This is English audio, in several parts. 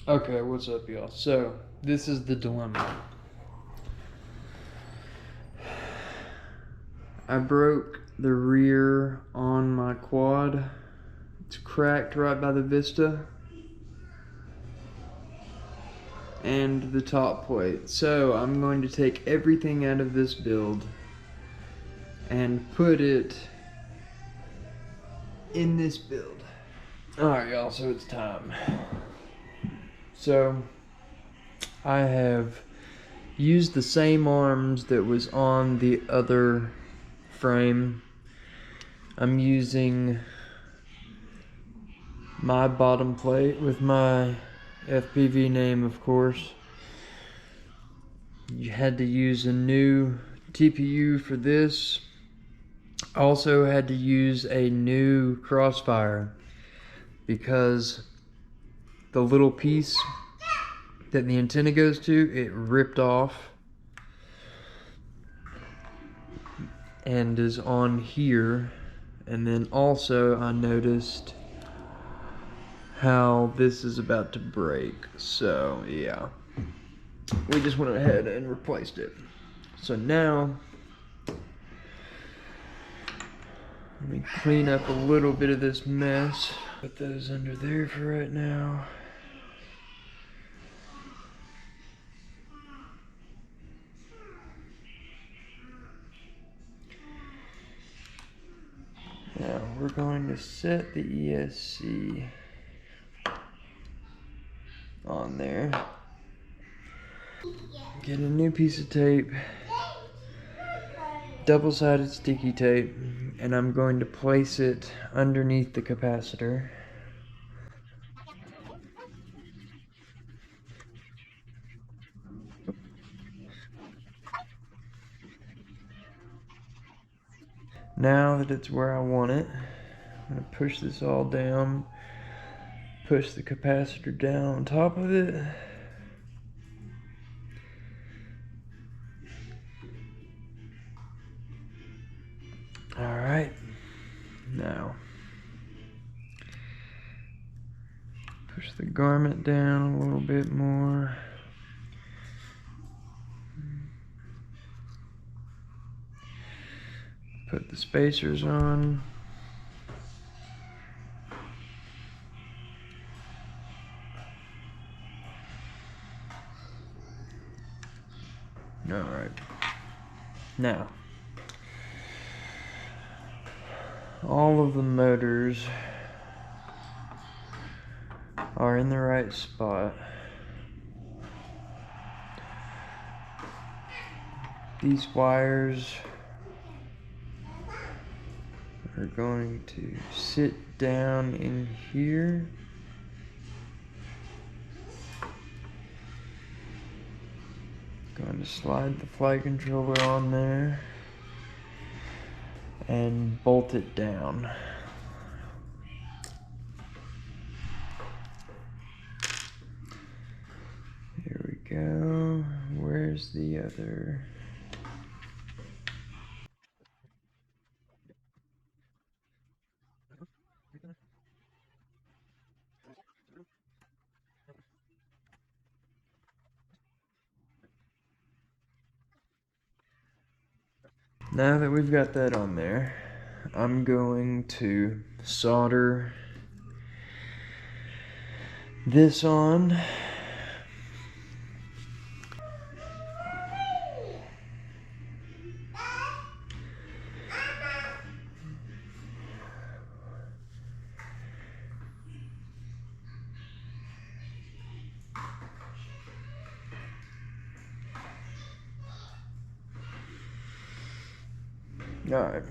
Okay, what's up, y'all? So, this is the dilemma. I broke the rear on my quad. It's cracked right by the Vista. And the top plate. So, I'm going to take everything out of this build and put it in this build. Alright, y'all, so it's time. So, I have used the same arms that was on the other frame. I'm using my bottom plate with my FPV name, of course. You had to use a new TPU for this. Also had to use a new Crossfire because the little piece that the antenna goes to, it ripped off and is on here. And then also I noticed how this is about to break, so yeah, we just went ahead and replaced it. So now let me clean up a little bit of this mess, put those under there for right now. Now we're going to set the ESC on there. Get a new piece of tape, double-sided sticky tape, and I'm going to place it underneath the capacitor. Now that it's where I want it, I'm going to push this all down, push the capacitor down on top of it. Alright, now push the garment down a little bit more. Put the spacers on. Alright, now all of the motors are in the right spot. These wires are going to sit down in here. Going to slide the flight controller on there and bolt it down. Here we go. Where's the other? Now that we've got that on there, I'm going to solder this on. Alright,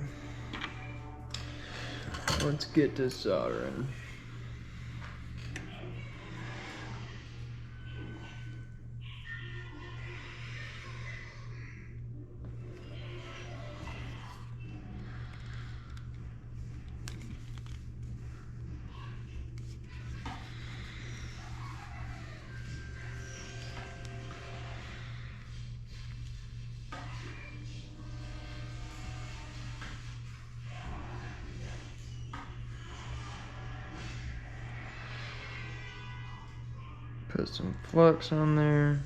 let's get to soldering. Put some flux on there.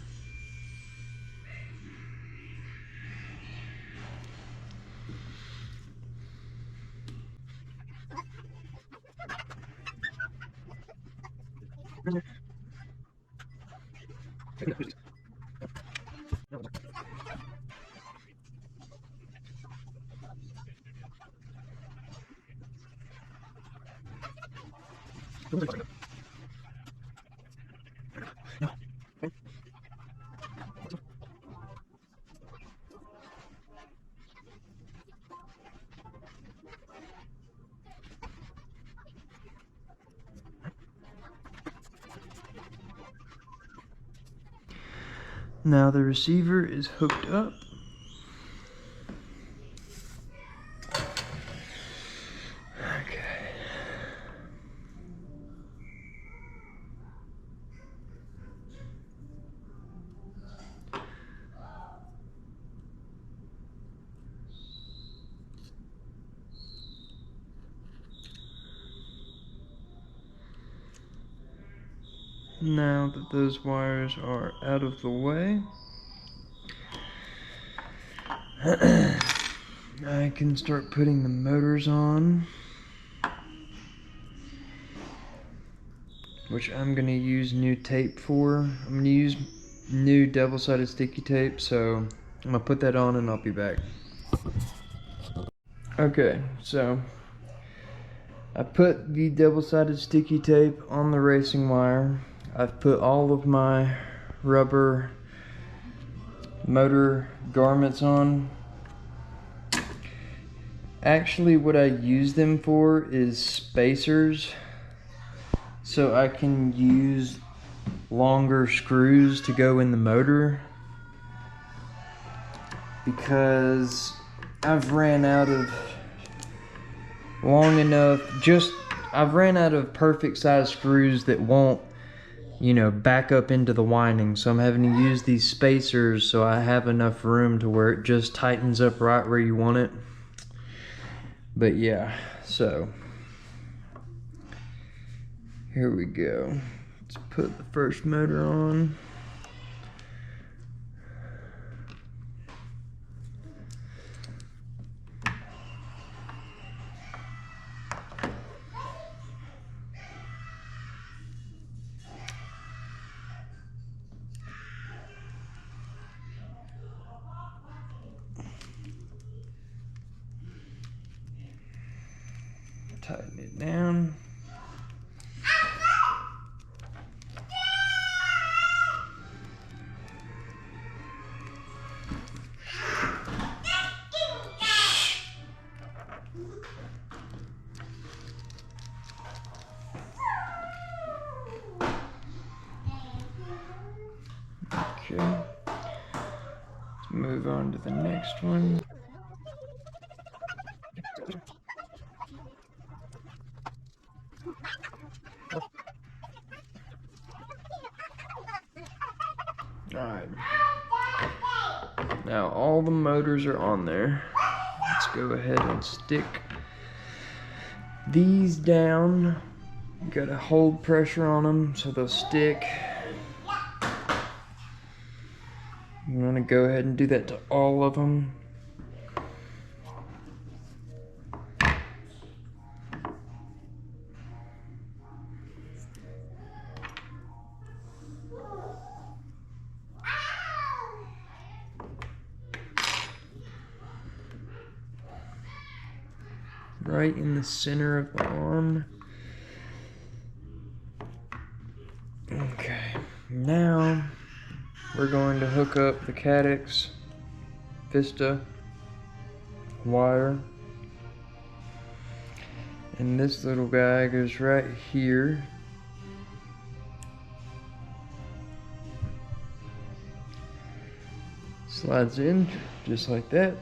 Now the receiver is hooked up. Okay. Now that those wires are out of the way, I can start putting the motors on, which I'm going to use new tape for. I'm going to use new double-sided sticky tape, so I'm going to put that on and I'll be back. Okay, so I put the double-sided sticky tape on the racing wire. I've put all of my rubber motor garments on. Actually, what I use them for is spacers, so I can use longer screws to go in the motor, because I've ran out of I've ran out of perfect size screws that won't, you know, back up into the winding. So I'm having to use these spacers so I have enough room to where it just tightens up right where you want it. But yeah, so here we go. Let's put the first motor on. Tighten it down. Okay, let's move on to the next one. Alright, now all the motors are on there. Let's go ahead and stick these down. You gotta hold pressure on them so they'll stick. I'm gonna go ahead and do that to all of them. Right in the center of the arm. Okay, now we're going to hook up the Caddx Vista wire. And this little guy goes right here. Slides in just like that.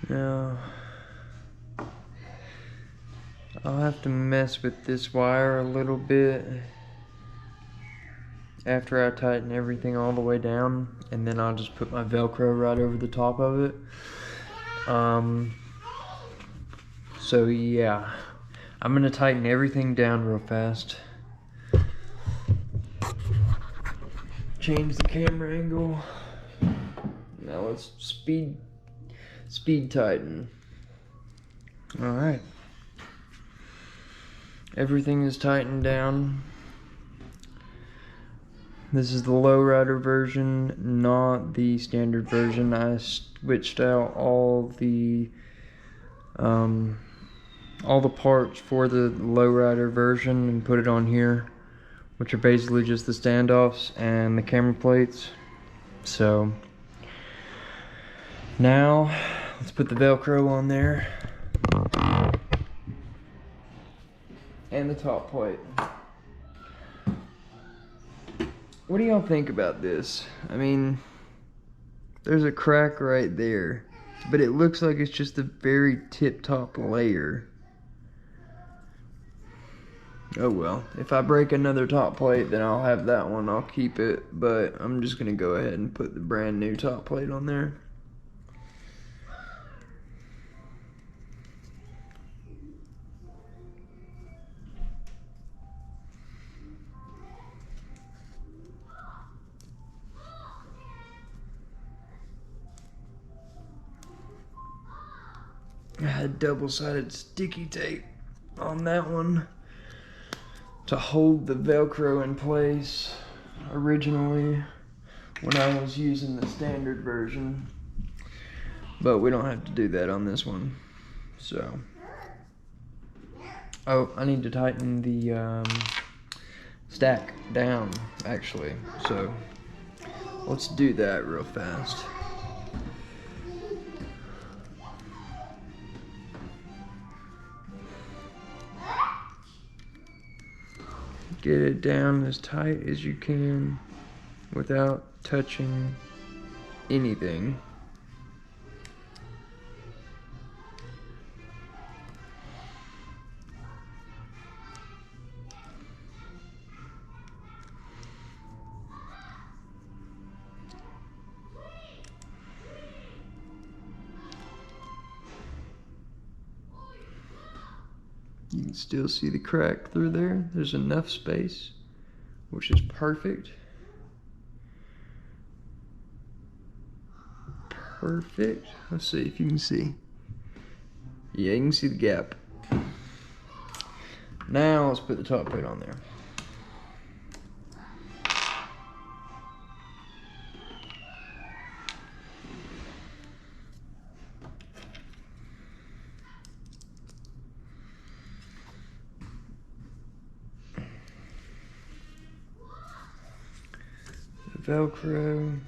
Now, I'll have to mess with this wire a little bit after I tighten everything all the way down, and then I'll just put my Velcro right over the top of it. So yeah, I'm gonna tighten everything down real fast. Change the camera angle. Now let's speed tighten. All right. Everything is tightened down. This is the Lowrider version, not the standard version. I switched out all the parts for the Lowrider version and put it on here, which are basically just the standoffs and the camera plates. So now let's put the Velcro on there and the top plate. What do y'all think about this? I mean, there's a crack right there, but it looks like it's just a very tip-top layer. Oh well, if I break another top plate, then I'll have that one, I'll keep it, but I'm just gonna go ahead and put the brand new top plate on there. I had double-sided sticky tape on that one to hold the Velcro in place originally when I was using the standard version, but we don't have to do that on this one. So, oh, I need to tighten the stack down actually, so let's do that real fast. Get it down as tight as you can without touching anything. You can still see the crack through there. There's enough space, which is perfect. Perfect. Let's see if you can see. Yeah, you can see the gap. Now let's put the top plate on there. Velcro.